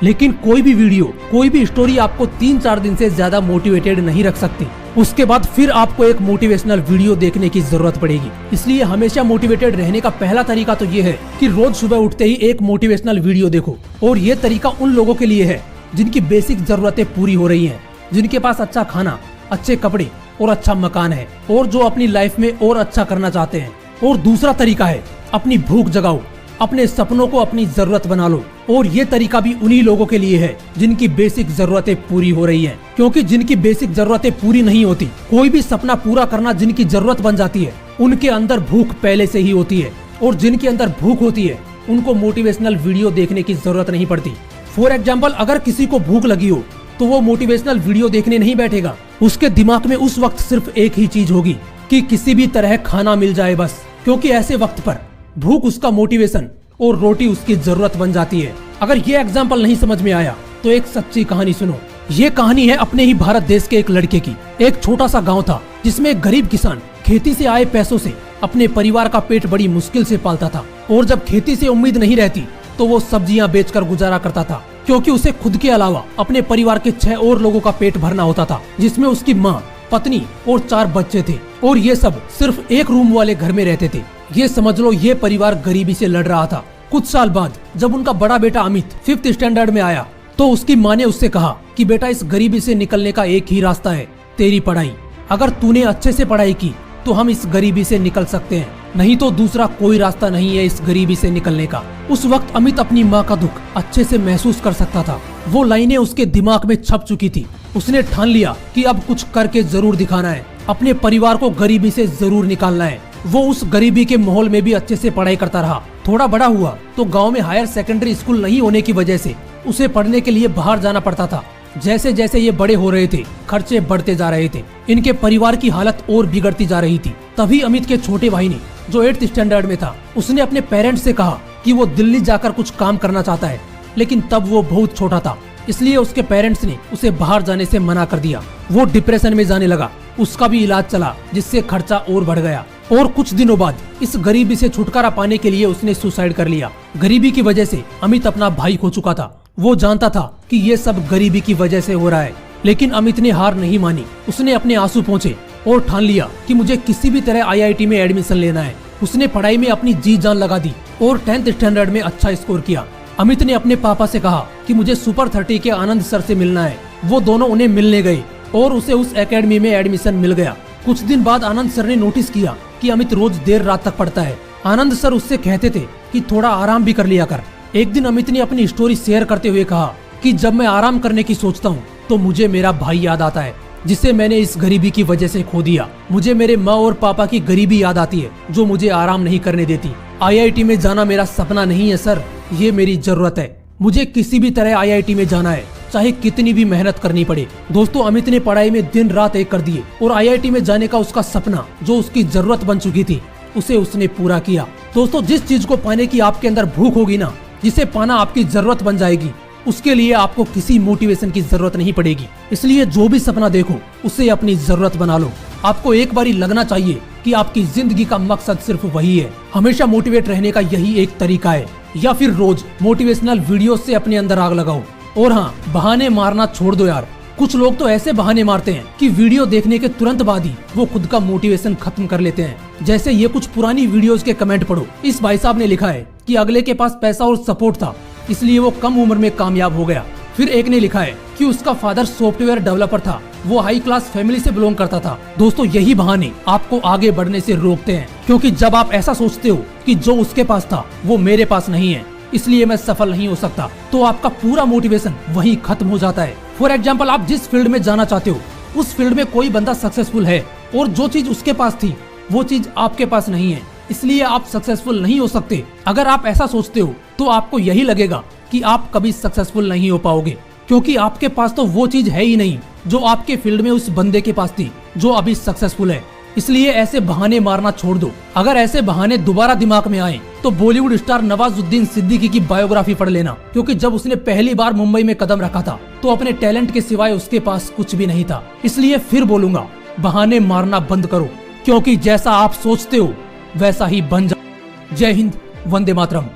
लेकिन कोई भी वीडियो, कोई भी स्टोरी आपको 3-4 दिन से ज्यादा मोटिवेटेड नहीं रख सकती। उसके बाद फिर आपको एक मोटिवेशनल वीडियो देखने की जरूरत पड़ेगी। इसलिए हमेशा मोटिवेटेड रहने का पहला तरीका तो ये है कि रोज सुबह उठते ही एक मोटिवेशनल वीडियो देखो। और ये तरीका उन लोगों के लिए है जिनकी बेसिक जरूरतें पूरी हो रही हैं, जिनके पास अच्छा खाना, अच्छे कपड़े और अच्छा मकान है, और जो अपनी लाइफ में और अच्छा करना चाहते हैं। और दूसरा तरीका है अपनी भूख जगाओ, अपने सपनों को अपनी जरूरत बना लो। और ये तरीका भी उन्हीं लोगों के लिए है जिनकी बेसिक जरूरतें पूरी हो रही हैं। क्योंकि जिनकी बेसिक जरूरतें पूरी नहीं होती, कोई भी सपना पूरा करना जिनकी जरूरत बन जाती है, उनके अंदर भूख पहले से ही होती है। और जिनके अंदर भूख होती है, उनको मोटिवेशनल वीडियो देखने की जरूरत नहीं पड़ती। फॉर एग्जाम्पल, अगर किसी को भूख लगी हो तो वो मोटिवेशनल वीडियो देखने नहीं बैठेगा। उसके दिमाग में उस वक्त सिर्फ एक ही चीज होगी कि किसी भी तरह खाना मिल जाए बस। क्योंकि ऐसे वक्त पर भूख उसका मोटिवेशन और रोटी उसकी जरूरत बन जाती है। अगर ये एग्जाम्पल नहीं समझ में आया तो एक सच्ची कहानी सुनो। ये कहानी है अपने ही भारत देश के एक लड़के की। एक छोटा सा गांव था जिसमें एक गरीब किसान खेती से आए पैसों से अपने परिवार का पेट बड़ी मुश्किल से पालता था। और जब खेती से उम्मीद नहीं रहती तो वो सब्जियां बेचकर गुजारा करता था। क्योंकि उसे खुद के अलावा अपने परिवार के 6 और लोगों का पेट भरना होता था, जिसमें उसकी माँ, पत्नी और 4 बच्चे थे। और ये सब सिर्फ एक रूम वाले घर में रहते थे। ये समझ लो, ये परिवार गरीबी से लड़ रहा था। कुछ साल बाद जब उनका बड़ा बेटा अमित 5th स्टैंडर्ड में आया तो उसकी माँ ने उससे कहा कि बेटा, इस गरीबी से निकलने का एक ही रास्ता है, तेरी पढ़ाई। अगर तूने अच्छे से पढ़ाई की तो हम इस गरीबी से निकल सकते हैं, नहीं तो दूसरा कोई रास्ता नहीं है इस गरीबी से निकलने का। उस वक्त अमित अपनी माँ का दुख अच्छे से महसूस कर सकता था। वो लाइनें उसके दिमाग में छप चुकी थी। उसने ठान लिया कि अब कुछ करके जरूर दिखाना है, अपने परिवार को गरीबी से जरूर निकालना है। वो उस गरीबी के माहौल में भी अच्छे से पढ़ाई करता रहा। थोड़ा बड़ा हुआ तो गांव में हायर सेकेंडरी स्कूल नहीं होने की वजह से उसे पढ़ने के लिए बाहर जाना पड़ता था। जैसे जैसे ये बड़े हो रहे थे, खर्चे बढ़ते जा रहे थे। इनके परिवार की हालत और बिगड़ती जा रही थी। तभी अमित के छोटे भाई ने, जो 8th स्टैंडर्ड में था, उसने अपने पेरेंट्स से कहा कि वो दिल्ली जाकर कुछ काम करना चाहता है। लेकिन तब वो बहुत छोटा था, इसलिए उसके पेरेंट्स ने उसे बाहर जाने से मना कर दिया। वो डिप्रेशन में जाने लगा। उसका भी इलाज चला, जिससे खर्चा और बढ़ गया। और कुछ दिनों बाद इस गरीबी से छुटकारा पाने के लिए उसने सुसाइड कर लिया। गरीबी की वजह से अमित अपना भाई खो चुका था। वो जानता था कि ये सब गरीबी की वजह से हो रहा है, लेकिन अमित ने हार नहीं मानी। उसने अपने आंसू पोंछे और ठान लिया कि मुझे किसी भी तरह IIT में एडमिशन लेना है। उसने पढ़ाई में अपनी जी जान लगा दी और 10th स्टैंडर्ड में अच्छा स्कोर किया। अमित ने अपने पापा से कहा कि मुझे सुपर 30 के आनंद सर से मिलना है। वो दोनों उन्हें मिलने गए और उसे उस एकेडमी में एडमिशन मिल गया। कुछ दिन बाद आनंद सर ने नोटिस किया कि अमित रोज देर रात तक पढ़ता है। आनंद सर उससे कहते थे कि थोड़ा आराम भी कर लिया कर। एक दिन अमित ने अपनी स्टोरी शेयर करते हुए कहा कि जब मैं आराम करने की सोचता हूँ तो मुझे मेरा भाई याद आता है, जिसे मैंने इस गरीबी की वजह से खो दिया। मुझे मेरे माँ और पापा की गरीबी याद आती है, जो मुझे आराम नहीं करने देती। IIT में जाना मेरा सपना नहीं है सर, ये मेरी जरूरत है। मुझे किसी भी तरह IIT में जाना है, चाहे कितनी भी मेहनत करनी पड़े। दोस्तों, अमित ने पढ़ाई में दिन रात एक कर दिए और IIT में जाने का उसका सपना, जो उसकी जरूरत बन चुकी थी, उसे उसने पूरा किया। दोस्तों, जिस चीज को पाने की आपके अंदर भूख होगी ना, जिसे पाना आपकी जरूरत बन जाएगी, उसके लिए आपको किसी मोटिवेशन की जरूरत नहीं पड़ेगी। इसलिए जो भी सपना देखो, उसे अपनी जरूरत बना लो। आपको एक बारी लगना चाहिए कि आपकी जिंदगी का मकसद सिर्फ वही है। हमेशा मोटिवेट रहने का यही एक तरीका है। या फिर रोज मोटिवेशनल वीडियो से अपने अंदर आग लगाओ। और हाँ, बहाने मारना छोड़ दो यार। कुछ लोग तो ऐसे बहाने मारते हैं कि वीडियो देखने के तुरंत बाद ही वो खुद का मोटिवेशन खत्म कर लेते हैं। जैसे ये कुछ पुरानी वीडियोस के कमेंट पढ़ो। इस भाई साहब ने लिखा है कि अगले के पास पैसा और सपोर्ट था, इसलिए वो कम उम्र में कामयाब हो गया। फिर एक ने लिखा है कि उसका फादर सॉफ्टवेयर डेवलपर था, वो हाई क्लास फैमिली से बिलोंग करता था। दोस्तों, यही बहाने आपको आगे बढ़ने से रोकते हैं। क्योंकि जब आप ऐसा सोचते हो कि जो उसके पास था वो मेरे पास नहीं है, इसलिए मैं सफल नहीं हो सकता, तो आपका पूरा मोटिवेशन वहीं खत्म हो जाता है। फॉर एग्जाम्पल, आप जिस फील्ड में जाना चाहते हो, उस फील्ड में कोई बंदा सक्सेसफुल है और जो चीज उसके पास थी वो चीज आपके पास नहीं है, इसलिए आप सक्सेसफुल नहीं हो सकते। अगर आप ऐसा सोचते हो तो आपको यही लगेगा कि आप कभी सक्सेसफुल नहीं हो पाओगे, क्योंकि आपके पास तो वो चीज है ही नहीं जो आपके फील्ड में उस बंदे के पास थी जो अभी सक्सेसफुल है। इसलिए ऐसे बहाने मारना छोड़ दो। अगर ऐसे बहाने दोबारा दिमाग में आए तो बॉलीवुड स्टार नवाजुद्दीन सिद्दीकी की बायोग्राफी पढ़ लेना। क्योंकि जब उसने पहली बार मुंबई में कदम रखा था तो अपने टैलेंट के सिवाय उसके पास कुछ भी नहीं था। इसलिए फिर बोलूंगा, बहाने मारना बंद करो, क्योंकि जैसा आप सोचते हो वैसा ही बन जाओ। जय हिंद, वंदे मातरम।